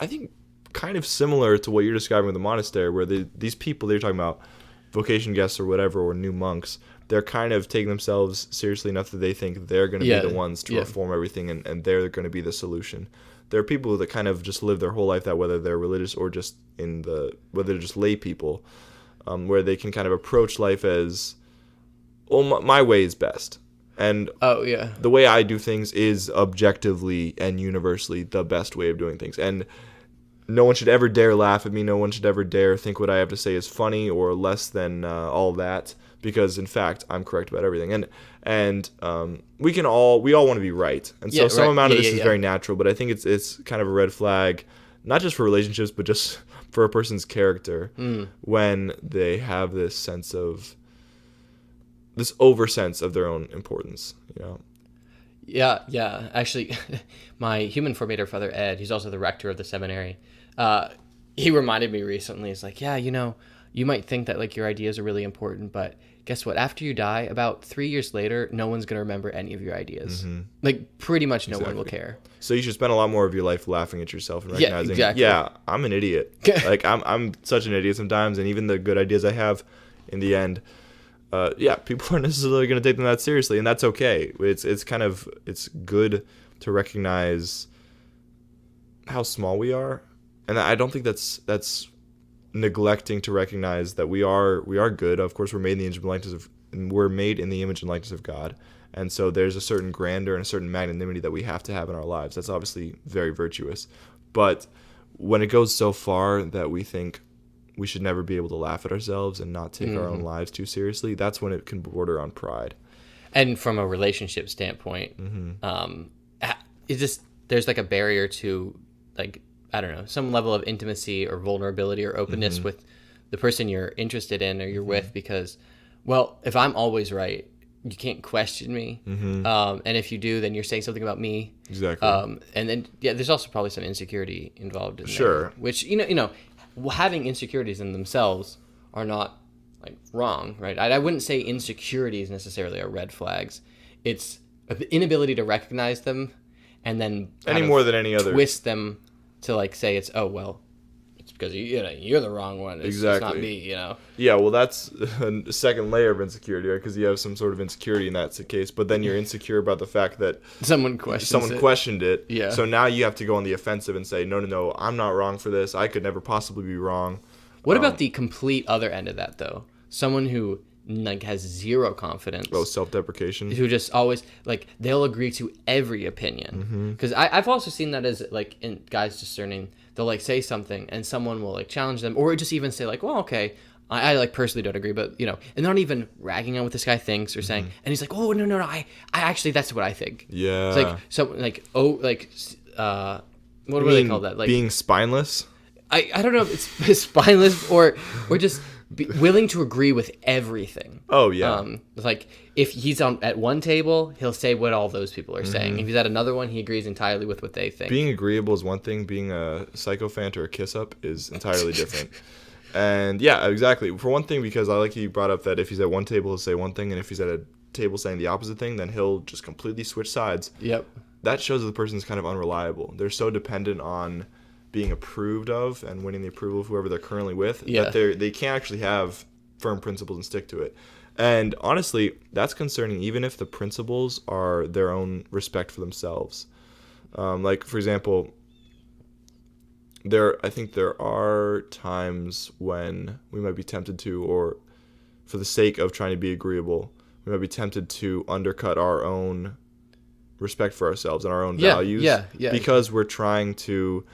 think kind of similar to what you're describing with the monastery, where these people that you're talking about, vocation guests or whatever, or new monks, they're kind of taking themselves seriously enough that they think they're going to be the ones to reform everything, and they're going to be the solution. There are people that kind of just live their whole life that, whether they're religious or just whether they're just lay people, where they can kind of approach life as, well, my way is best. And the way I do things is objectively and universally the best way of doing things. And no one should ever dare laugh at me. No one should ever dare think what I have to say is funny or less than all that, because in fact I'm correct about everything. And we all want to be right. And so some amount of this is very natural, but I think it's kind of a red flag, not just for relationships, but just for a person's character when they have this over sense of their own importance, Yeah. Actually, my human formator, Father Ed, he's also the rector of the seminary. he reminded me recently. He's like, yeah, you might think that like your ideas are really important, but guess what? After you die, about 3 years later, no one's gonna remember any of your ideas. Like pretty much no one will care. So you should spend a lot more of your life laughing at yourself and recognizing, exactly. yeah, I'm an idiot. Like I'm such an idiot sometimes, and even the good ideas I have, in the end, people aren't necessarily going to take them that seriously, and that's okay. It's good to recognize how small we are, and I don't think that's neglecting to recognize that we are good. Of course, we're made in the image and likeness of God. And so there's a certain grandeur and a certain magnanimity that we have to have in our lives. That's obviously very virtuous. But when it goes so far that we think we should never be able to laugh at ourselves and not take our own lives too seriously, that's when it can border on pride. And from a relationship standpoint, there's like a barrier to, like, I don't know, some level of intimacy or vulnerability or openness with the person you're interested in or you're with, because, well, if I'm always right, you can't question me. And if you do, then you're saying something about me. Exactly. And then, there's also probably some insecurity involved in Sure. there, which, having insecurities in themselves are not, like, wrong, right? I wouldn't say insecurities necessarily are red flags. It's the inability to recognize them and then more than any other twist them to, like, say it's, oh, well, it's because you're the wrong one. It's not me, Yeah, well, that's a second layer of insecurity, right? Because you have some sort of insecurity in that case, but then you're insecure about the fact that someone questioned it. Yeah. So now you have to go on the offensive and say, no, I'm not wrong for this. I could never possibly be wrong. What about the complete other end of that, though? Someone who, like, has zero confidence. Oh, self-deprecation. Who just always, like, they'll agree to every opinion. Because I've also seen that as, like, in guys discerning, they'll, like, say something and someone will, like, challenge them, or just even say, like, well, okay, I like, personally don't agree, but, and they're not even ragging on what this guy thinks or saying, and he's like, oh, no, I actually, that's what I think. Yeah. It's like, so, like, what do they call that? Like, being spineless? I don't know if it's spineless or just willing to agree with everything. Oh, yeah. Like, if he's at one table, he'll say what all those people are saying. If he's at another one, he agrees entirely with what they think. Being agreeable is one thing. Being a sycophant or a kiss-up is entirely different. And, yeah, exactly. For one thing, because I like you brought up that if he's at one table, he'll say one thing, and if he's at a table saying the opposite thing, then he'll just completely switch sides. Yep. That shows that the person's kind of unreliable. They're so dependent on being approved of and winning the approval of whoever they're currently with that they can't actually have firm principles and stick to it. And honestly, that's concerning, even if the principles are their own respect for themselves. Like, for example, I think there are times when we might be tempted to, or for the sake of trying to be agreeable, we might be tempted to undercut our own respect for ourselves and our own values. Because we're trying to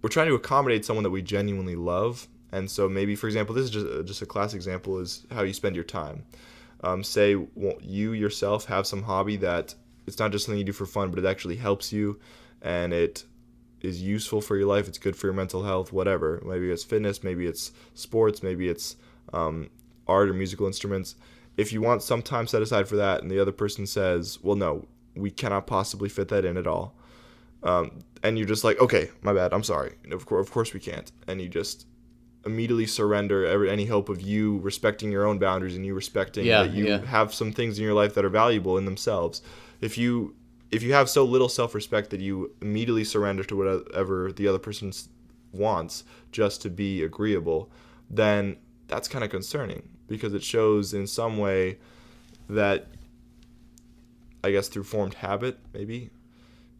accommodate someone that we genuinely love. And so maybe, for example, this is just a classic example is how you spend your time. Say you yourself have some hobby that it's not just something you do for fun, but it actually helps you and it is useful for your life. It's good for your mental health, whatever. Maybe it's fitness, maybe it's sports, maybe it's art or musical instruments. If you want some time set aside for that and the other person says, well, no, we cannot possibly fit that in at all. And you're just like, okay, my bad, I'm sorry. Of course we can't. And you just immediately surrender any hope of you respecting your own boundaries and you respecting that you have some things in your life that are valuable in themselves. If you have so little self-respect that you immediately surrender to whatever the other person wants just to be agreeable, then that's kind of concerning because it shows in some way that, I guess through formed habit, maybe,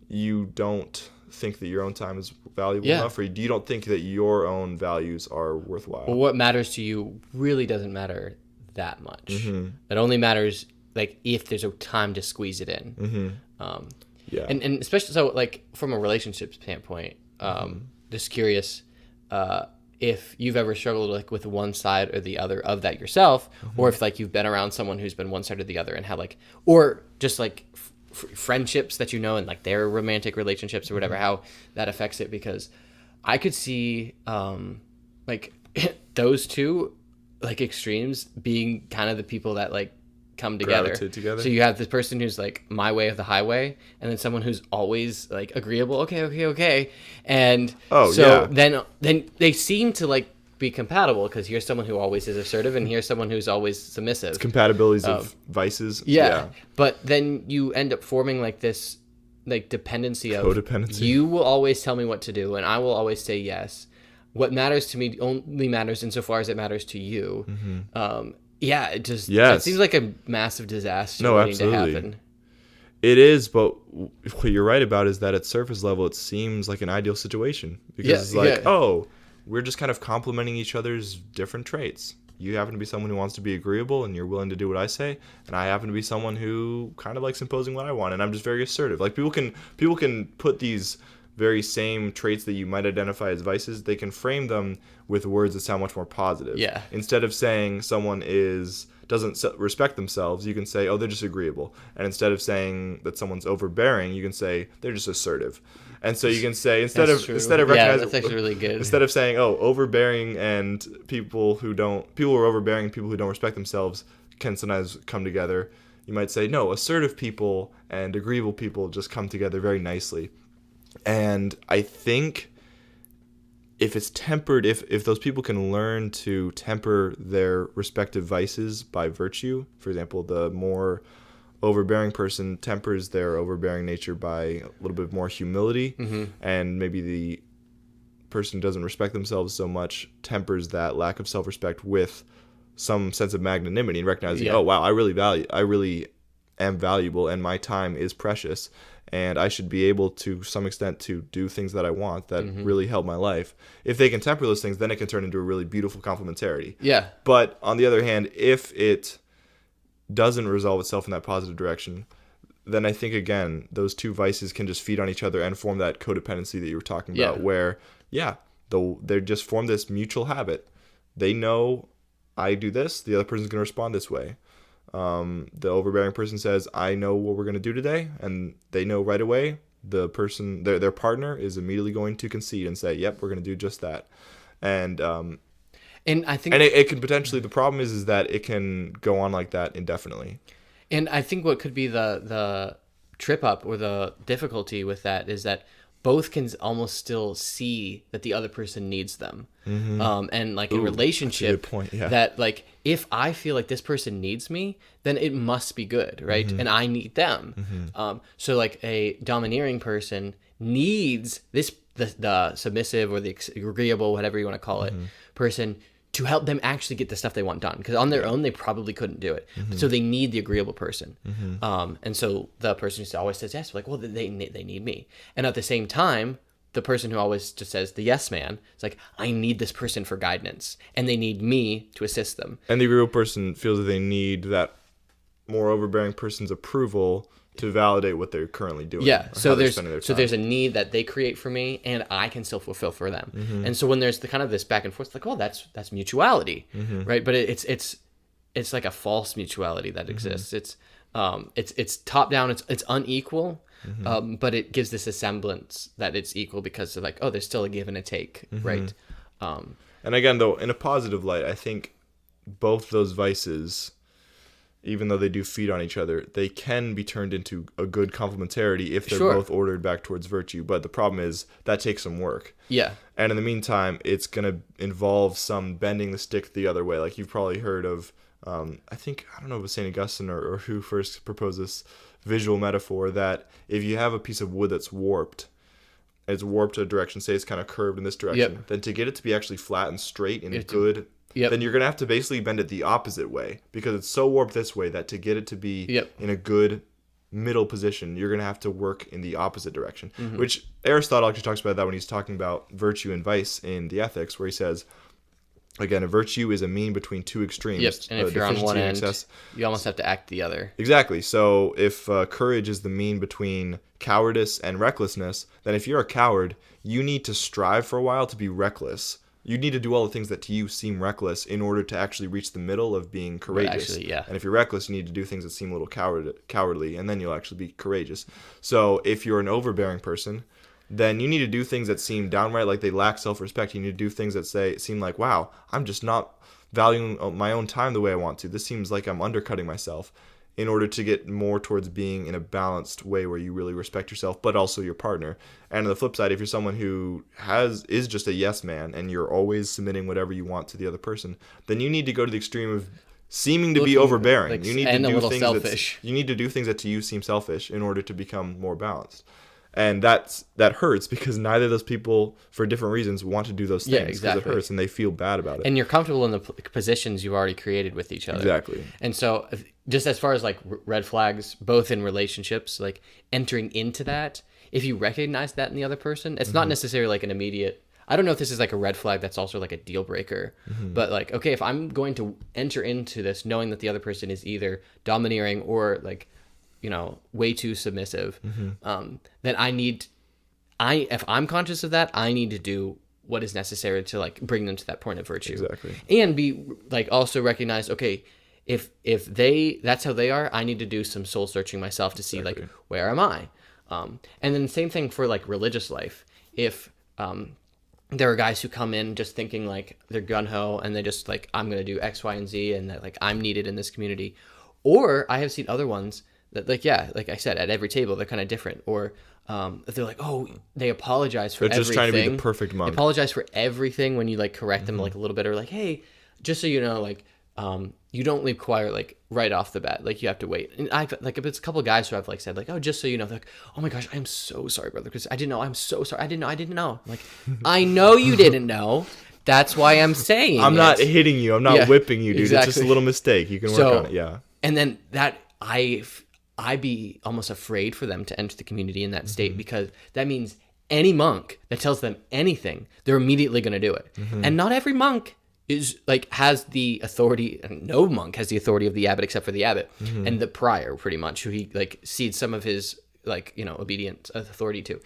you don't think that your own time is valuable enough, or you don't think that your own values are worthwhile. Well, what matters to you really doesn't matter that much. It only matters, like, if there's a time to squeeze it in. And especially so, like, from a relationship standpoint, just curious if you've ever struggled, like, with one side or the other of that yourself, or if, like, you've been around someone who's been one side or the other and had, like, or just, like, friendships that and, like, their romantic relationships or whatever, how that affects it. Because I could see like those two, like, extremes being kind of the people that, like, come together. So you have this person who's, like, my way of the highway, and then someone who's always, like, agreeable, okay, and then they seem to, like, be compatible because here's someone who always is assertive and here's someone who's always submissive. Compatibilities of vices. Yeah. But then you end up forming like this like dependency of codependency. You will always tell me what to do and I will always say yes. What matters to me only matters insofar as it matters to you. Yeah, it just it seems like a massive disaster waiting to happen. It is, but what you're right about is that at surface level, it seems like an ideal situation because it's like, oh, we're just kind of complementing each other's different traits. You happen to be someone who wants to be agreeable and you're willing to do what I say, and I happen to be someone who kind of likes imposing what I want, and I'm just very assertive. Like people can put these very same traits that you might identify as vices, they can frame them with words that sound much more positive. Yeah. Instead of saying someone doesn't respect themselves, you can say, oh, they're just agreeable. And instead of saying that someone's overbearing, you can say they're just assertive. And so you can say instead of recognizing, that's actually really good. Instead of saying, oh, overbearing and people who are overbearing and people who don't respect themselves can sometimes come together. You might say, no, assertive people and agreeable people just come together very nicely. And I think if it's tempered, if those people can learn to temper their respective vices by virtue, for example, the more overbearing person tempers their overbearing nature by a little bit more humility, and maybe the person who doesn't respect themselves so much tempers that lack of self-respect with some sense of magnanimity and recognizing, oh wow, I really am valuable and my time is precious and I should be able to some extent to do things that I want that really help my life. If they can temper those things, then it can turn into a really beautiful complementarity. Yeah. But on the other hand, if it doesn't resolve itself in that positive direction, then I think, again, those two vices can just feed on each other and form that codependency that you were talking about where, they just form this mutual habit. They know I do this, the other person's going to respond this way. The overbearing person says, I know what we're going to do today, and they know right away the person, their partner is immediately going to concede and say, yep, we're going to do just that. And I think, and it can potentially, the problem is that it can go on like that indefinitely. And I think what could be the trip up or the difficulty with that is that both can almost still see that the other person needs them. And like a relationship, that's a good point, that like, if I feel like this person needs me, then it must be good, right? And I need them. So like a domineering person needs the submissive or the agreeable, whatever you want to call it, person to help them actually get the stuff they want done. Because on their own, they probably couldn't do it. So they need the agreeable person. And so the person who always says yes, like, well, they need me. And at the same time, the person who always just says the yes man, it's like, I need this person for guidance. And they need me to assist them. And the agreeable person feels that they need that more overbearing person's approval to validate what they're currently doing. Yeah, so there's a need that they create for me, and I can still fulfill for them. And so when there's the kind of this back and forth, like, oh, that's mutuality, right? But it's like a false mutuality that exists. It's top down. It's unequal, but it gives this a semblance that it's equal because they're like, oh, there's still a give and a take, right? And again, though, in a positive light, I think both those vices, even though they do feed on each other, they can be turned into a good complementarity if they're both ordered back towards virtue. But the problem is that takes some work. Yeah. And in the meantime, it's going to involve some bending the stick the other way. Like you've probably heard of, I don't know if it was St. Augustine or who first proposed this visual metaphor that if you have a piece of wood that's warped, it's warped a direction, say it's kind of curved in this direction, then to get it to be actually flat and straight and good, then you're going to have to basically bend it the opposite way because it's so warped this way that to get it to be in a good middle position, you're going to have to work in the opposite direction, which Aristotle actually talks about that when he's talking about virtue and vice in the Ethics, where he says, again, a virtue is a mean between two extremes. And if you're on one end, you almost have to act the other. Exactly. So if courage is the mean between cowardice and recklessness, then if you're a coward, you need to strive for a while to be reckless. You need to do all the things that to you seem reckless in order to actually reach the middle of being courageous. And if you're reckless, you need to do things that seem a little cowardly, and then you'll actually be courageous. So if you're an overbearing person, then you need to do things that seem downright like they lack self-respect. You need to do things that seem like, wow, I'm just not valuing my own time the way I want to. This seems like I'm undercutting myself. in order to get more towards being in a balanced way where you really respect yourself, but also your partner. And on the flip side, if you're someone who is just a yes man and you're always submitting whatever you want to the other person, then you need to go to the extreme of seeming to be overbearing. Like, You need and to a do little things selfish. you need to do things that to you seem selfish in order to become more balanced. And that hurts because neither of those people, for different reasons, want to do those things. Yeah, Because exactly. it hurts and they feel bad about it. And you're comfortable in the positions you've already created with each other. Exactly. And so just as far as like red flags, both in relationships, like entering into that, if you recognize that in the other person, it's not necessarily like an immediate, I don't know if this is like a red flag that's also like a deal breaker, but like, okay, if I'm going to enter into this knowing that the other person is either domineering or like, you know, way too submissive, then if I'm conscious of that, I need to do what is necessary to like bring them to that point of virtue. Exactly. And be like also recognize, okay, if that's how they are, I need to do some soul searching myself to see like, where am I? And then same thing for like religious life. If there are guys who come in just thinking like they're gun-ho and they just like, I'm going to do X, Y, and Z and that like I'm needed in this community. Or I have seen other ones that like, yeah, like I said, at every table, they're kind of different. Or they're like, oh, they apologize for everything. They're just trying to be the perfect monk. They apologize for everything when you like correct them like a little bit, or like, hey, just so you know, like you don't leave choir like right off the bat, like you have to wait. And I've like, if it's a couple of guys who I've like said like, oh, just so you know, they're like, oh my gosh, I'm so sorry, brother, because I didn't know. I'm so sorry. I didn't know. I'm like, I know you didn't know. That's why I'm saying I'm not hitting you. I'm not whipping you, dude. Exactly. It's just a little mistake. You can work on it. Yeah. And then that I'd be almost afraid for them to enter the community in that state, because that means any monk that tells them anything, they're immediately going to do it. And not every monk is like has the authority, and no monk has the authority of the abbot except for the abbot and the prior, pretty much, who he like cedes some of his like, you know, obedient authority to.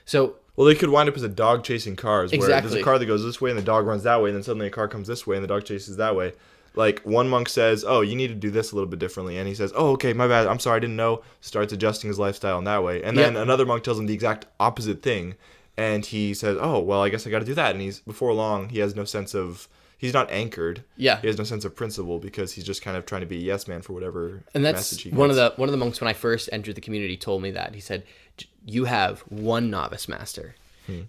So well, they could wind up as a dog chasing cars, where Exactly. there's a car that goes this way and the dog runs that way, and then suddenly a car comes this way and the dog chases that way. Like, one monk says, oh, you need to do this a little bit differently. And he says, oh, okay, my bad. I'm sorry, I didn't know. Starts adjusting his lifestyle in that way. And then another monk tells him the exact opposite thing. And he says, oh, well, I guess I got to do that. And before long, he has no sense of, he's not anchored. Yeah. He has no sense of principle because he's just kind of trying to be a yes man for whatever and that's message he gets. one of the monks when I first entered the community told me that. He said, you have one novice master.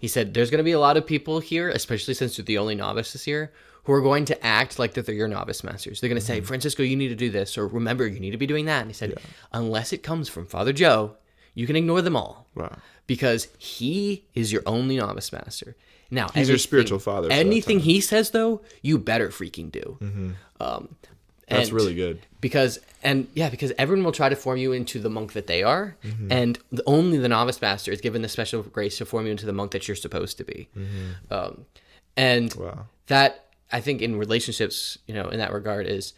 He said, there's going to be a lot of people here, especially since you're the only novices here, who are going to act like that they're your novice masters. They're going to say, Francisco, you need to do this, or remember, you need to be doing that. And he said, unless it comes from Father Joe, you can ignore them all. Wow. Because he is your only novice master. Now, He's your spiritual father. Anything he says, though, you better freaking do. That's really good. Because everyone will try to form you into the monk that they are, and only the novice master is given the special grace to form you into the monk that you're supposed to be. And that, I think, in relationships, you know, in that regard, is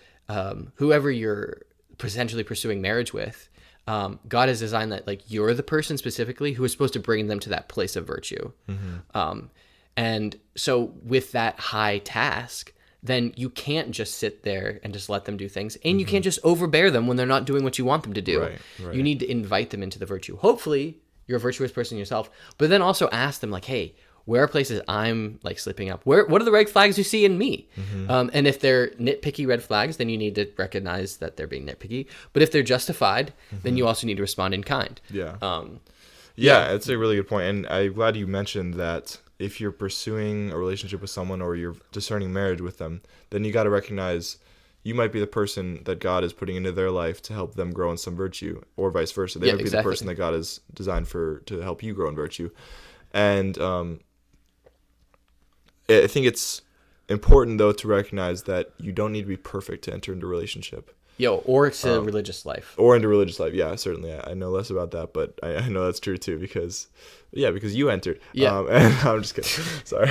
whoever you're potentially pursuing marriage with, God has designed that like you're the person specifically who is supposed to bring them to that place of virtue. And so with that high task, then you can't just sit there and just let them do things. And you can't just overbear them when they're not doing what you want them to do. Right. You need to invite them into the virtue. Hopefully, you're a virtuous person yourself, but then also ask them like, hey, where are places I'm like slipping up? What are the red flags you see in me? And if they're nitpicky red flags, then you need to recognize that they're being nitpicky. But if they're justified, then you also need to respond in kind. Yeah. Yeah, it's a really good point. And I'm glad you mentioned that if you're pursuing a relationship with someone or you're discerning marriage with them, then you got to recognize you might be the person that God is putting into their life to help them grow in some virtue, or vice versa. They might be the person that God has designed to help you grow in virtue. And I think it's important, though, to recognize that you don't need to be perfect to enter into a relationship. Or to religious life. Or into religious life, yeah, certainly. I know less about that, but I know that's true, too, because you entered. Yeah. And I'm just kidding. Sorry.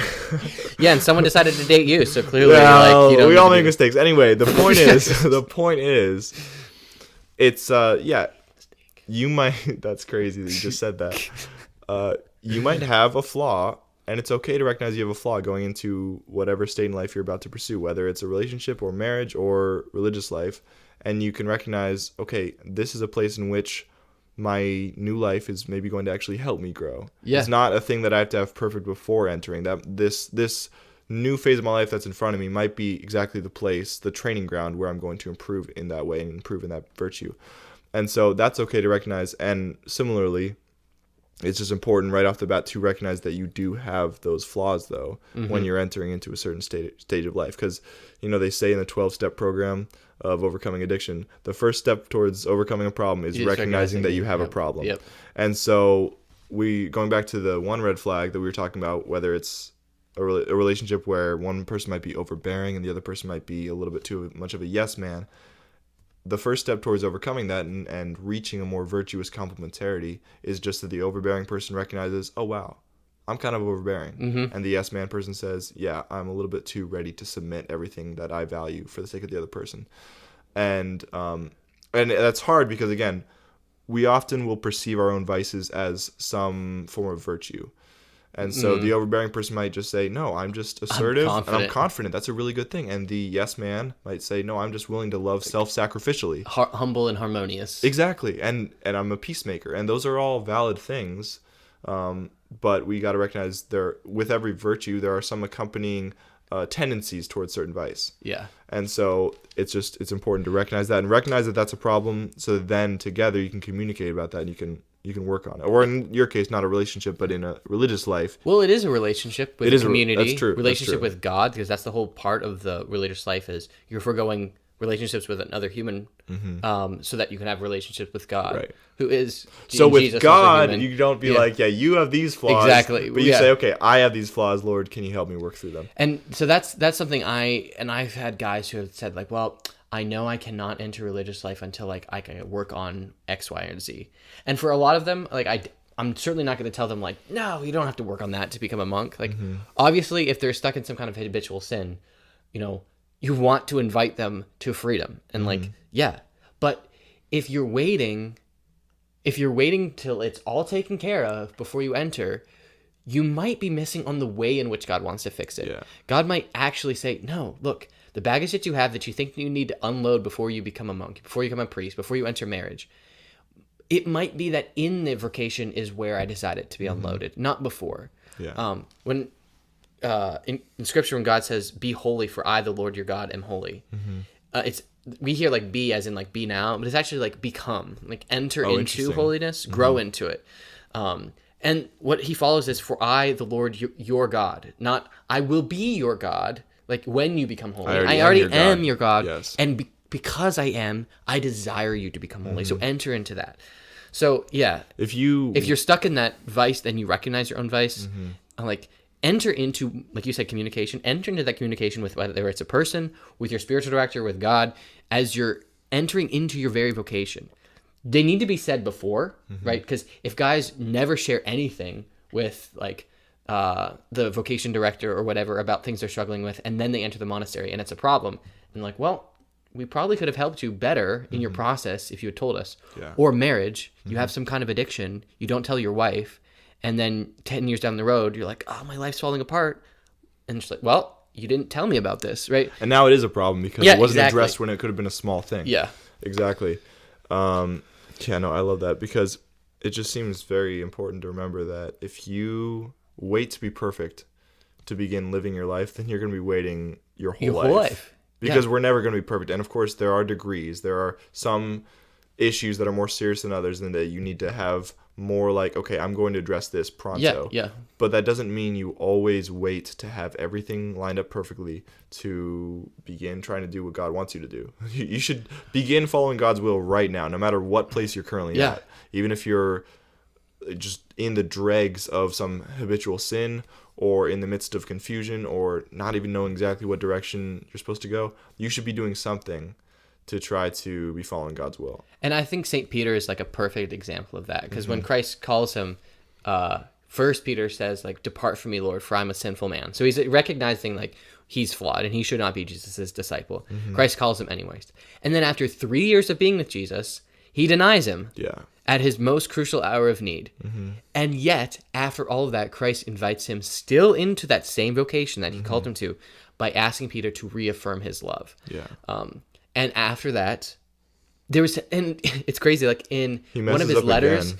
Yeah, and someone decided to date you, so clearly, well, you don't we all make mistakes. Anyway, the point is, it's, you might, that's crazy that you just said that. You might have a flaw, and it's okay to recognize you have a flaw going into whatever state in life you're about to pursue, whether it's a relationship or marriage or religious life. And you can recognize, okay, this is a place in which my new life is maybe going to actually help me grow. Yeah. It's not a thing that I have to have perfect before entering. That this new phase of my life that's in front of me might be exactly the place, the training ground where I'm going to improve in that way and improve in that virtue. And so that's okay to recognize. And similarly, it's just important right off the bat to recognize that you do have those flaws, though, when you're entering into a certain stage of life. Because, they say in the 12-step program of overcoming addiction, the first step towards overcoming a problem is recognizing that you have a problem. Yep. And so going back to the one red flag that we were talking about, whether it's a relationship where one person might be overbearing and the other person might be a little bit too much of a yes man, the first step towards overcoming that and reaching a more virtuous complementarity is just that the overbearing person recognizes, oh, wow, I'm kind of overbearing. And the yes man person says, yeah, I'm a little bit too ready to submit everything that I value for the sake of the other person. And that's hard because, again, we often will perceive our own vices as some form of virtue. And so the overbearing person might just say, no, I'm just assertive and I'm confident. That's a really good thing. And the yes man might say, no, I'm just willing to love self-sacrificially. Humble and harmonious. Exactly. And I'm a peacemaker. And those are all valid things. But we got to recognize with every virtue, there are some accompanying tendencies towards certain vice. Yeah. And so it's important to recognize that and recognize that that's a problem. So then together you can communicate about that and you can work on it. Or in your case, not a relationship, but in a religious life. Well, it is a relationship with the community. That's true. Relationship with God, because that's the whole part of the religious life is you're foregoing relationships with another human so that you can have relationships with God, who is so with Jesus God, you don't be like, yeah, you have these flaws. Exactly. But you say, okay, I have these flaws, Lord, can you help me work through them? And so that's something I've had guys who have said like, well, I know I cannot enter religious life until like I can work on X, Y, and Z. And for a lot of them, like I'm certainly not going to tell them like, no, you don't have to work on that to become a monk. Like obviously if they're stuck in some kind of habitual sin, you want to invite them to freedom and like, yeah. But if you're waiting till it's all taken care of before you enter, you might be missing on the way in which God wants to fix it. Yeah. God might actually say, no, look, the baggage that you have that you think you need to unload before you become a monk, before you become a priest, before you enter marriage, it might be that in the vocation is where I decided to be unloaded, not before. Yeah. When in Scripture, when God says, "Be holy, for I, the Lord your God, am holy," we hear like "be" as in like "be now," but it's actually like "become," like enter into holiness, grow into it. And what he follows is, "For I, the Lord your God," not "I will be your God." Like when you become holy, I already am your God, yes. And because I am, I desire you to become holy. So enter into that. So yeah, if you're stuck in that vice, then you recognize your own vice, like enter into, like you said, communication. Enter into that communication with whether it's a person, with your spiritual director, with God, as you're entering into your very vocation. They need to be said before, right? Because if guys never share anything with like the vocation director or whatever about things they're struggling with, and then they enter the monastery and it's a problem, and like, well, we probably could have helped you better in your process if you had told us. Yeah. Or marriage, you have some kind of addiction, you don't tell your wife, and then 10 years down the road, you're like, oh, my life's falling apart. And she's like, well, you didn't tell me about this, right? And now it is a problem because it wasn't addressed when it could have been a small thing. Yeah. Exactly. Yeah, no, I love that because it just seems very important to remember that if you wait to be perfect to begin living your life, then you're going to be waiting your whole life. Because we're never going to be perfect. And of course, there are degrees. There are some issues that are more serious than others, and that you need to have more like, okay, I'm going to address this pronto. Yeah. But that doesn't mean you always wait to have everything lined up perfectly to begin trying to do what God wants you to do. You should begin following God's will right now, no matter what place you're currently at. Even if you're just in the dregs of some habitual sin, or in the midst of confusion, or not even knowing exactly what direction you're supposed to go, you should be doing something to try to be following God's will. And I think St. Peter is like a perfect example of that, because when Christ calls him, first Peter says, like, depart from me, Lord, for I'm a sinful man. So he's recognizing like he's flawed and he should not be Jesus' disciple. Christ calls him anyways. And then after 3 years of being with Jesus, he denies him. Yeah. At his most crucial hour of need. And yet, after all of that, Christ invites him still into that same vocation that he called him to by asking Peter to reaffirm his love. Yeah. And after that, and it's crazy, like in one of his letters,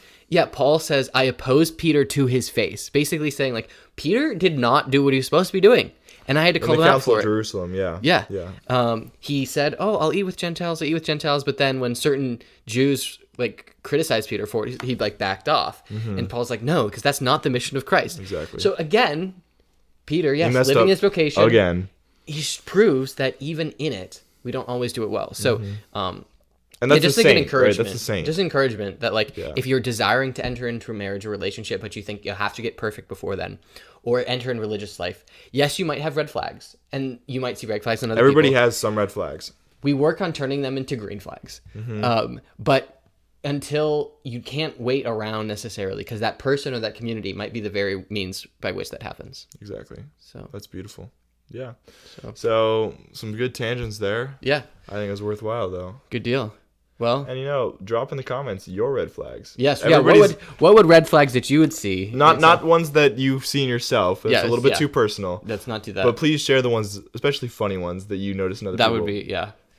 Paul says, I opposed Peter to his face, basically saying like, Peter did not do what he was supposed to be doing. And I had to In call the him out Council for of it. Jerusalem, yeah. Yeah. He said, "Oh, I'll eat with Gentiles. I'll eat with Gentiles." But then when certain Jews like criticized Peter for it, he like backed off. And Paul's like, "No, because that's not the mission of Christ." Exactly. So again, Peter, yes, messed living up his vocation again. He proves that even in it, we don't always do it well. So, And that's just the like an saint, right? encouragement. That's the saint. Just encouragement that like Yeah. if you're desiring to enter into a marriage or relationship, but you think you have to get perfect before then, or enter in religious life, yes, you might have red flags, and you might see red flags in other Everybody people. has some red flags. We work on turning them into green flags, but until you can't wait around necessarily, because that person or that community might be the very means by which that happens. Exactly. So That's beautiful. Yeah. So- So some good tangents there. yeah, I think it was worthwhile though. good deal. Well, And drop in the comments your red flags. yes, yeah. Everybody's What would red flags that you would see? not ones that you've seen yourself. It's Yes, a little bit yeah. too personal. Let's not do that. But please share the ones, especially funny ones that you notice in other that people. would be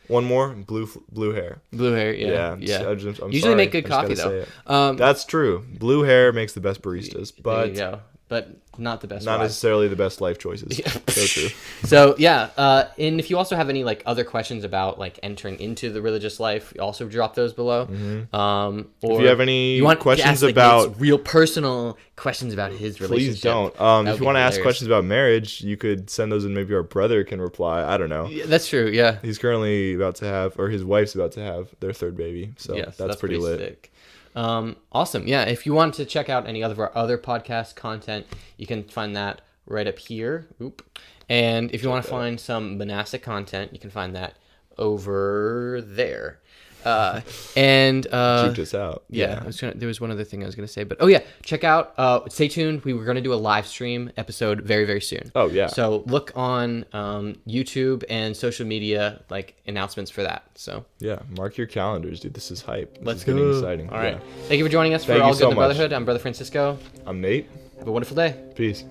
One more, blue hair. blue hair. Yeah, Yeah, I'm Usually sorry, make good I just coffee gotta though. say it. That's true. Blue hair makes the best baristas, There but you go. But not the best. not wives. necessarily the best life choices. So true. So yeah, and if you also have any like other questions about like entering into the religious life, also drop those below. Or If you have any questions to ask, like, about- Nate's real personal questions about his relationship, Please don't. that If would you want to be ask hilarious. questions about marriage, you could send those and maybe our brother can reply. I don't know. Yeah, that's true. Yeah. He's currently about to have, or his wife's about to have their third baby. So Yes, that's pretty lit. sick. Awesome. Yeah. If you want to check out any of our other podcast content, you can find that right up here. Oop. And if you want to find some monastic content, you can find that over there. Checked us out. Yeah, there was one other thing I was going to say, but check out, stay tuned. We were going to do a live stream episode very, very soon. Oh, yeah. So look on YouTube and social media, like announcements for that. So Yeah, mark your calendars, dude. This is hype. This let's is go. getting exciting. All right. Yeah. Thank you for joining us for Thank you All Good so in the much. Brotherhood. I'm Brother Francisco. I'm Nate. Have a wonderful day. Peace.